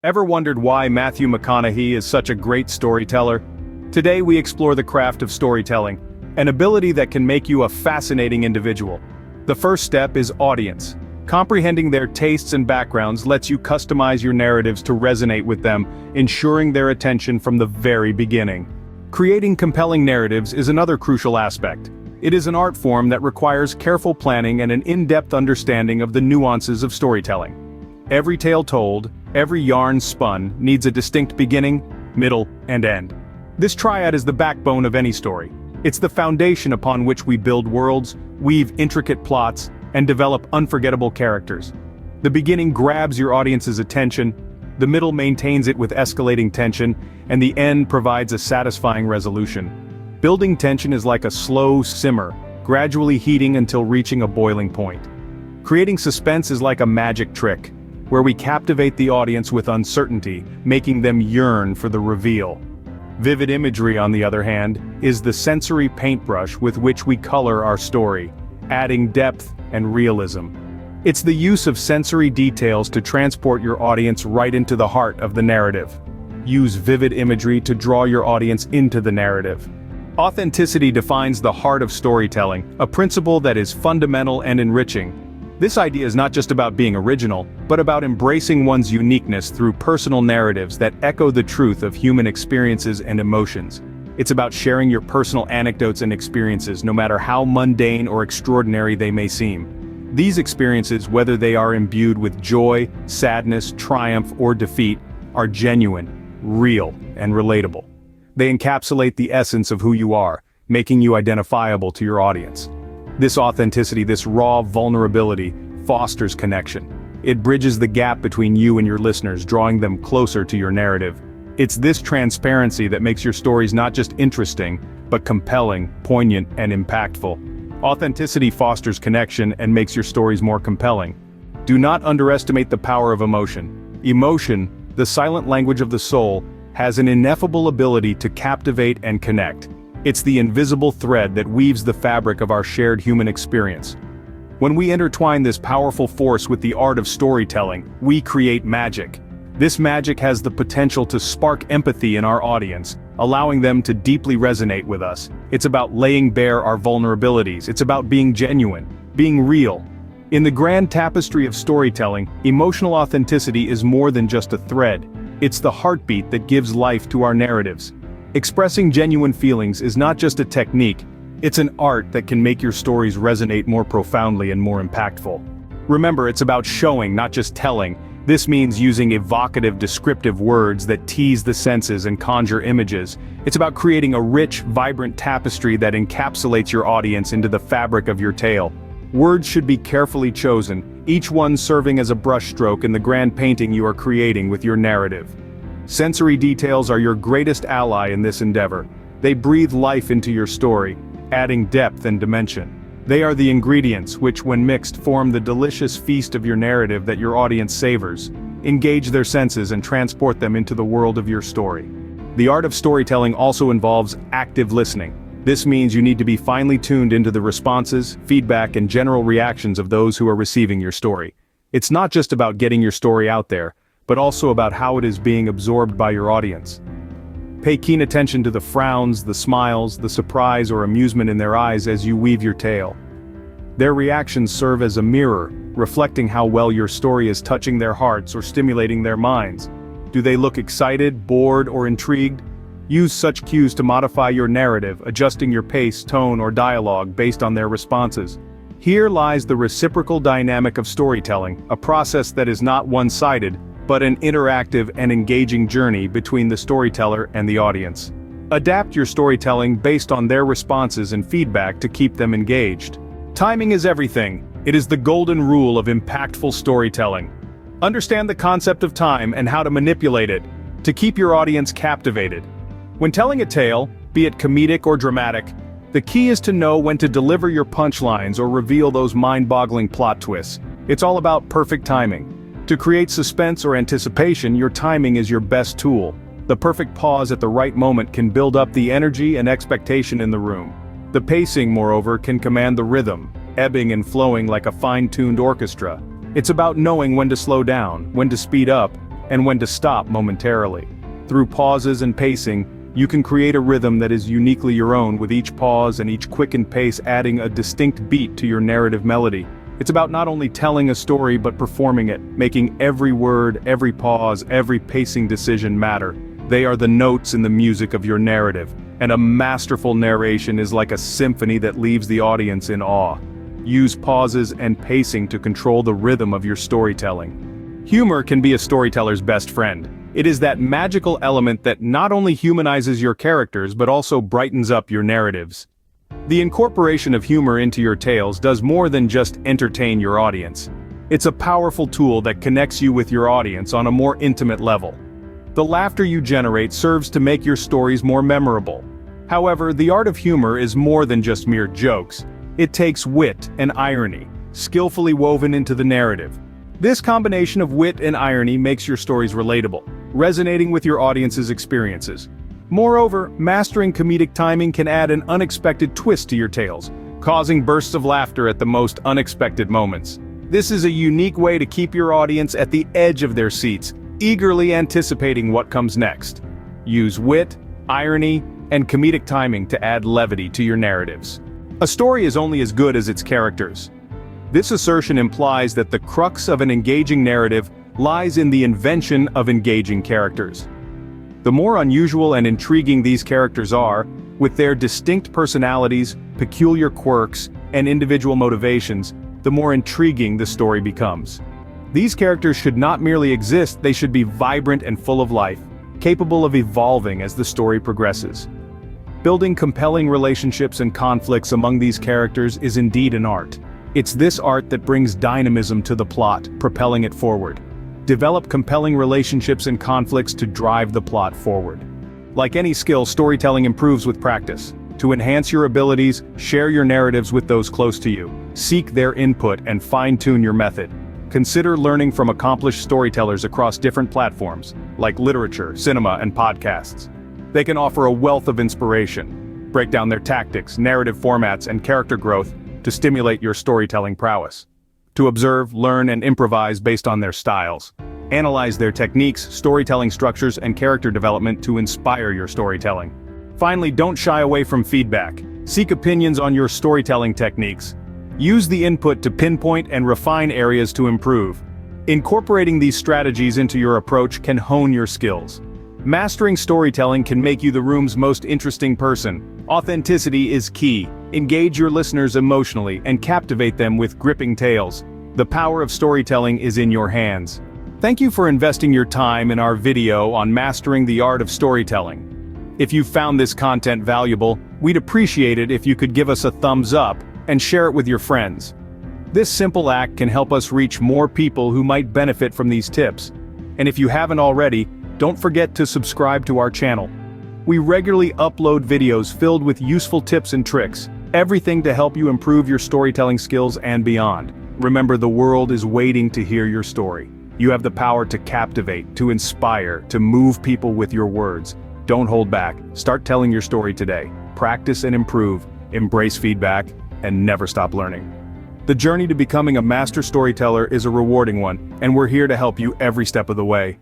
Ever wondered why Matthew McConaughey is such a great storyteller? Today we explore the craft of storytelling, an ability that can make you a fascinating individual. The first step is audience. Comprehending their tastes and backgrounds lets you customize your narratives to resonate with them, ensuring their attention from the very beginning. Creating compelling narratives is another crucial aspect. It is an art form that requires careful planning and an in-depth understanding of the nuances of storytelling. Every tale told, every yarn spun, needs a distinct beginning, middle, and end. This triad is the backbone of any story. It's the foundation upon which we build worlds, weave intricate plots, and develop unforgettable characters. The beginning grabs your audience's attention, the middle maintains it with escalating tension, and the end provides a satisfying resolution. Building tension is like a slow simmer, gradually heating until reaching a boiling point. Creating suspense is like a magic trick, where we captivate the audience with uncertainty, making them yearn for the reveal. Vivid imagery, on the other hand, is the sensory paintbrush with which we color our story, adding depth and realism. It's the use of sensory details to transport your audience right into the heart of the narrative. Use vivid imagery to draw your audience into the narrative. Authenticity defines the heart of storytelling, a principle that is fundamental and enriching. This idea is not just about being original, but about embracing one's uniqueness through personal narratives that echo the truth of human experiences and emotions. It's about sharing your personal anecdotes and experiences, no matter how mundane or extraordinary they may seem. These experiences, whether they are imbued with joy, sadness, triumph, or defeat, are genuine, real, and relatable. They encapsulate the essence of who you are, making you identifiable to your audience. This authenticity, this raw vulnerability, fosters connection. It bridges the gap between you and your listeners, drawing them closer to your narrative. It's this transparency that makes your stories not just interesting, but compelling, poignant, and impactful. Authenticity fosters connection and makes your stories more compelling. Do not underestimate the power of emotion. Emotion, the silent language of the soul, has an ineffable ability to captivate and connect. It's the invisible thread that weaves the fabric of our shared human experience. When we intertwine this powerful force with the art of storytelling, we create magic. This magic has the potential to spark empathy in our audience, allowing them to deeply resonate with us. It's about laying bare our vulnerabilities. It's about being genuine, being real. In the grand tapestry of storytelling, emotional authenticity is more than just a thread. It's the heartbeat that gives life to our narratives. Expressing genuine feelings is not just a technique, it's an art that can make your stories resonate more profoundly and more impactful. Remember, it's about showing, not just telling. This means using evocative, descriptive words that tease the senses and conjure images. It's about creating a rich, vibrant tapestry that encapsulates your audience into the fabric of your tale. Words should be carefully chosen, each one serving as a brushstroke in the grand painting you are creating with your narrative. Sensory details are your greatest ally in this endeavor. They breathe life into your story, adding depth and dimension. They are the ingredients which, when mixed, form the delicious feast of your narrative that your audience savors. Engage their senses and transport them into the world of your story. The art of storytelling also involves active listening. This means you need to be finely tuned into the responses, feedback, and general reactions of those who are receiving your story. It's not just about getting your story out there, but also about how it is being absorbed by your audience. Pay keen attention to the frowns, the smiles, the surprise or amusement in their eyes as you weave your tale. Their reactions serve as a mirror, reflecting how well your story is touching their hearts or stimulating their minds. Do they look excited, bored, or intrigued? Use such cues to modify your narrative, adjusting your pace, tone, or dialogue based on their responses. Here lies the reciprocal dynamic of storytelling, a process that is not one-sided, but an interactive and engaging journey between the storyteller and the audience. Adapt your storytelling based on their responses and feedback to keep them engaged. Timing is everything. It is the golden rule of impactful storytelling. Understand the concept of time and how to manipulate it to keep your audience captivated. When telling a tale, be it comedic or dramatic, the key is to know when to deliver your punchlines or reveal those mind-boggling plot twists. It's all about perfect timing. To create suspense or anticipation, your timing is your best tool. The perfect pause at the right moment can build up the energy and expectation in the room. The pacing, moreover, can command the rhythm, ebbing and flowing like a fine-tuned orchestra. It's about knowing when to slow down, when to speed up, and when to stop momentarily. Through pauses and pacing, you can create a rhythm that is uniquely your own, with each pause and each quickened pace adding a distinct beat to your narrative melody. It's about not only telling a story but performing it, making every word, every pause, every pacing decision matter. They are the notes in the music of your narrative, and a masterful narration is like a symphony that leaves the audience in awe. Use pauses and pacing to control the rhythm of your storytelling. Humor can be a storyteller's best friend. It is that magical element that not only humanizes your characters but also brightens up your narratives. The incorporation of humor into your tales does more than just entertain your audience. It's a powerful tool that connects you with your audience on a more intimate level. The laughter you generate serves to make your stories more memorable. However, the art of humor is more than just mere jokes. It takes wit and irony, skillfully woven into the narrative. This combination of wit and irony makes your stories relatable, resonating with your audience's experiences. Moreover, mastering comedic timing can add an unexpected twist to your tales, causing bursts of laughter at the most unexpected moments. This is a unique way to keep your audience at the edge of their seats, eagerly anticipating what comes next. Use wit, irony, and comedic timing to add levity to your narratives. A story is only as good as its characters. This assertion implies that the crux of an engaging narrative lies in the invention of engaging characters. The more unusual and intriguing these characters are, with their distinct personalities, peculiar quirks, and individual motivations, the more intriguing the story becomes. These characters should not merely exist, they should be vibrant and full of life, capable of evolving as the story progresses. Building compelling relationships and conflicts among these characters is indeed an art. It's this art that brings dynamism to the plot, propelling it forward. Develop compelling relationships and conflicts to drive the plot forward. Like any skill, storytelling improves with practice. To enhance your abilities, share your narratives with those close to you. Seek their input and fine-tune your method. Consider learning from accomplished storytellers across different platforms, like literature, cinema, and podcasts. They can offer a wealth of inspiration. Break down their tactics, narrative formats, and character growth to stimulate your storytelling prowess. To observe, learn, and improvise based on their styles. Analyze their techniques, storytelling structures, and character development to inspire your storytelling. Finally, don't shy away from feedback. Seek opinions on your storytelling techniques. Use the input to pinpoint and refine areas to improve. Incorporating these strategies into your approach can hone your skills. Mastering storytelling can make you the room's most interesting person. Authenticity is key. Engage your listeners emotionally and captivate them with gripping tales. The power of storytelling is in your hands. Thank you for investing your time in our video on mastering the art of storytelling. If you found this content valuable, we'd appreciate it if you could give us a thumbs up and share it with your friends. This simple act can help us reach more people who might benefit from these tips. And if you haven't already, don't forget to subscribe to our channel. We regularly upload videos filled with useful tips and tricks, everything to help you improve your storytelling skills and beyond. Remember, the world is waiting to hear your story. You have the power to captivate, to inspire, to move people with your words. Don't hold back. Start telling your story today. Practice and improve, embrace feedback, and never stop learning. The journey to becoming a master storyteller is a rewarding one, and we're here to help you every step of the way.